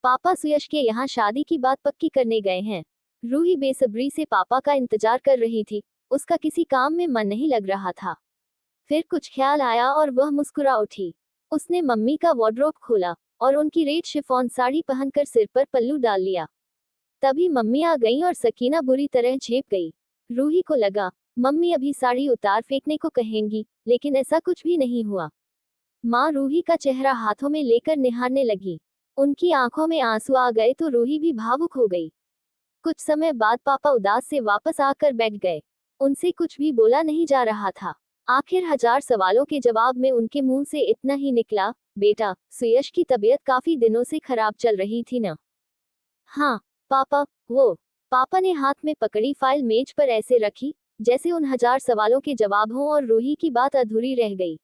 पापा सुयश के यहाँ शादी की बात पक्की करने गए हैं। रूही बेसब्री से पापा का इंतजार कर रही थी। उसका किसी काम में मन नहीं लग रहा था। फिर कुछ ख्याल आया और वह मुस्कुरा उठी। उसने मम्मी का वार्डरोब खोला और उनकी रेड शिफॉन साड़ी पहनकर सिर पर पल्लू डाल लिया। तभी मम्मी आ गईं और सकीना बुरी तरह झेप गई। रूही को लगा मम्मी अभी साड़ी उतार फेंकने को कहेंगी, लेकिन ऐसा कुछ भी नहीं हुआ। माँ रूही का चेहरा हाथों में लेकर निहारने लगी। उनकी आंखों में आंसू आ गए तो रूही भी भावुक हो गई। कुछ समय बाद पापा उदास से वापस आकर बैठ गए। उनसे कुछ भी बोला नहीं जा रहा था। आखिर हजार सवालों के जवाब में उनके मुंह से इतना ही निकला, बेटा, सुयश की तबीयत काफी दिनों से खराब चल रही थी ना? हाँ पापा। वो पापा ने हाथ में पकड़ी फाइल मेज पर ऐसे रखी जैसे उन हजार सवालों के जवाब हों और रूही की बात अधूरी रह गई।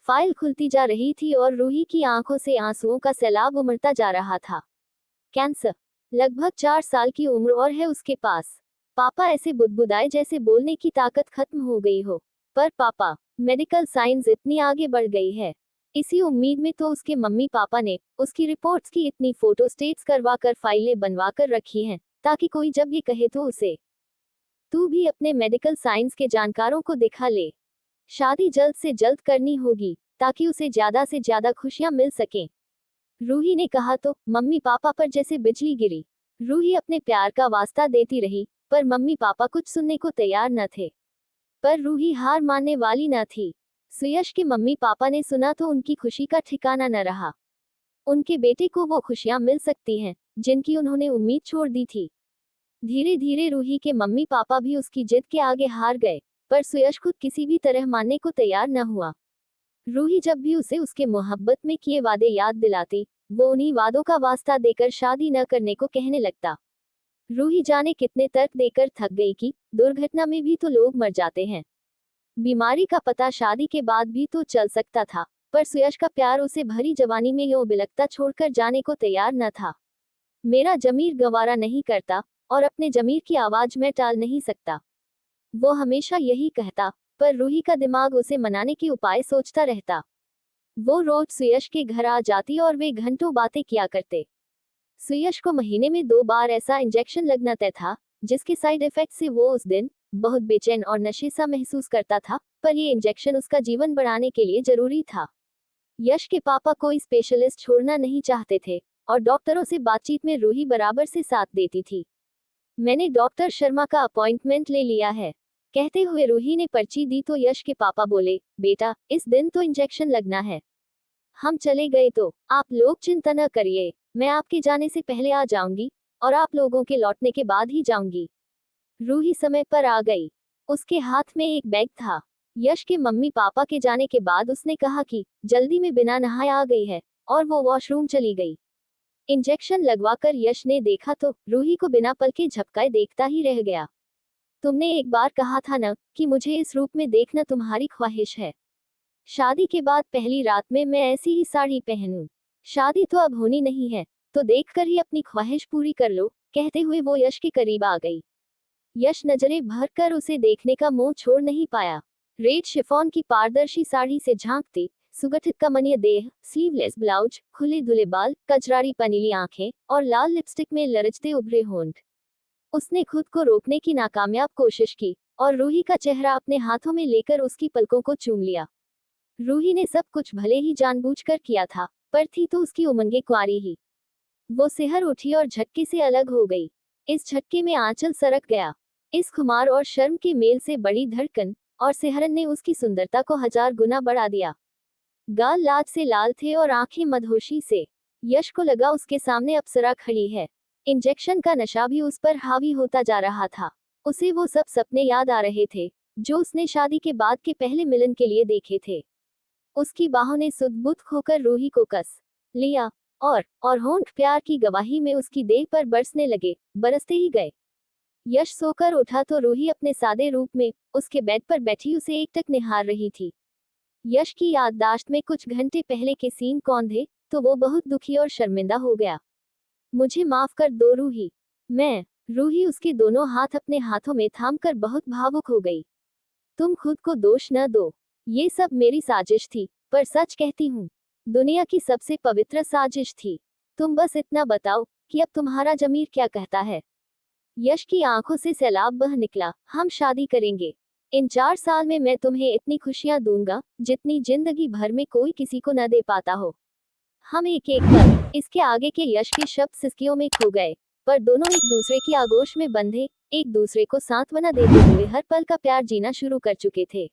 फाइल खुलती जा रही थी और रूही की आंखों से आंसुओं का सैलाब उमड़ता जा रहा था। कैंसर, लगभग 4 साल की उम्र और है उसके पास। पापा ऐसे बुदबुदाए जैसे बोलने की ताकत खत्म हो गई हो। पर पापा, मेडिकल साइंस इतनी आगे बढ़ गई है। इसी उम्मीद में तो उसके मम्मी पापा ने उसकी रिपोर्ट्स की इतनी फोटो स्टेट्स करवाकर फाइलें बनवा कर रखी हैं, ताकि कोई जब ये कहे तो उसे तू भी अपने मेडिकल साइंस के जानकारों को दिखा ले। शादी जल्द से जल्द करनी होगी ताकि उसे ज्यादा से ज्यादा खुशियां मिल सकें। रूही ने कहा तो मम्मी पापा पर जैसे बिजली गिरी। रूही अपने प्यार का वास्ता देती रही, पर मम्मी पापा कुछ सुनने को तैयार न थे। पर रूही हार मानने वाली न थी। सुयश के मम्मी पापा ने सुना तो उनकी खुशी का ठिकाना न रहा। उनके बेटे को वो खुशियां मिल सकती हैं जिनकी उन्होंने उम्मीद छोड़ दी थी। धीरे धीरे रूही के मम्मी पापा भी उसकी जिद के आगे हार गए, पर सुयश खुद किसी भी तरह मानने को तैयार न हुआ। रूही जब भी उसे उसके मोहब्बत में किए वादे याद दिलाती, वो उन्हीं वादों का वास्ता देकर शादी न करने को कहने लगता। रूही जाने कितने तर्क देकर थक गई कि दुर्घटना में भी तो लोग मर जाते हैं। बीमारी का पता शादी के बाद भी तो चल सकता था, पर सुयश का प्यार उसे भरी जवानी में यूं बिलखता छोड़कर जाने को तैयार न था। मेरा जमीर गवारा नहीं करता, और अपने जमीर की आवाज मैं टाल नहीं सकता, वो हमेशा यही कहता। पर रूही का दिमाग उसे मनाने के उपाय सोचता रहता। वो रोज सुयश के घर आ जाती और वे घंटों बातें किया करते। सुयश को महीने में 2 बार ऐसा इंजेक्शन लगना तय था, जिसके साइड इफेक्ट से वो उस दिन बहुत बेचैन और नशे सा महसूस करता था, पर ये इंजेक्शन उसका जीवन बढ़ाने के लिए जरूरी था। यश के पापा कोई स्पेशलिस्ट छोड़ना नहीं चाहते थे, और डॉक्टरों से बातचीत में रूही बराबर से साथ देती थी। मैंने डॉक्टर शर्मा का अपॉइंटमेंट ले लिया है, कहते हुए रूही ने पर्ची दी तो यश के पापा बोले, बेटा, इस दिन तो इंजेक्शन लगना है। हम चले गए तो आप लोग चिंता न करिए, मैं आपके जाने से पहले आ जाऊंगी, और आप लोगों के लौटने के बाद ही जाऊंगी। रूही समय पर आ गई। उसके हाथ में एक बैग था। यश के मम्मी पापा के जाने के बाद उसने कहा कि जल्दी में बिना नहाए आ गई है, और वो वॉशरूम चली गई। इंजेक्शन लगवाकर यश ने देखा तो रूही को बिना पल के झपकाए देखता ही रह गया। तुमने एक बार कहा था न कि मुझे इस रूप में देखना तुम्हारी ख्वाहिश है। शादी के बाद पहली रात में मैं ऐसी ही साड़ी पहनूं। शादी तो अब होनी नहीं है, तो देखकर ही अपनी ख्वाहिश पूरी कर लो, कहते हुए वो यश के करीब आ गई। यश नजरें भर कर उसे देखने का मुंह छोड़ नहीं पाया। रेड शिफॉन की पारदर्शी साड़ी से झांकती सुगठित कमनीय देह, स्लीवलेस ब्लाउज, खुले धुले बाल, कजरारी पनीली आंखें और लाल लिपस्टिक में लरजते उभरे होंठ। उसने खुद को रोकने की नाकामयाब कोशिश की, और रूही का चेहरा अपने हाथों में लेकर उसकी पलकों को चूम लिया। रूही ने सब कुछ भले ही जानबूझकर किया था, पर थी तो उसकी उमंगे कुंवारी ही। वो सिहर उठी और झटके से अलग हो गई। इस झटके में आंचल सरक गया। इस खुमार और शर्म के मेल से बड़ी धड़कन और सिहरन ने उसकी सुंदरता को 1000 गुना बढ़ा दिया। गाल लाज से लाल थे और आंखें मदहोशी से। यश को लगा उसके सामने अप्सरा खड़ी है। इंजेक्शन का नशा भी उस पर हावी होता जा रहा था। उसे वो सब सपने याद आ रहे थे जो उसने शादी के बाद के पहले मिलन के लिए देखे थे। उसकी बाहों ने सुध-बुध खोकर रूही को कस लिया, और होंठ प्यार की गवाही में उसकी देह पर बरसने लगे, बरसते ही गए। यश सोकर उठा तो रूही अपने सादे रूप में उसके बेड पर बैठी उसे एकटक निहार रही थी। यश की याददाश्त में कुछ घंटे पहले के सीन कौन थे, तो वो बहुत दुखी और शर्मिंदा हो गया। मुझे माफ कर दो रूही। रूही उसके दोनों हाथ अपने हाथों में थामकर बहुत भावुक हो गई। तुम खुद को दोष न दो। ये सब मेरी साजिश थी, पर सच कहती हूँ, दुनिया की सबसे पवित्र साजिश थी। तुम बस इतना बताओ कि अब तुम्हारा जमीर क्या कहता है। यश की आंखों से सैलाब बह निकला। हम शादी करेंगे। इन 4 साल में मैं तुम्हें इतनी खुशियां दूंगा जितनी जिंदगी भर में कोई किसी को न दे पाता हो। हम एक एक कर। इसके आगे के यश के शब्द सिसकियों में खो गए। पर दोनों एक दूसरे की आगोश में बंधे, एक दूसरे को सांत्वना देते हुए हर पल का प्यार जीना शुरू कर चुके थे।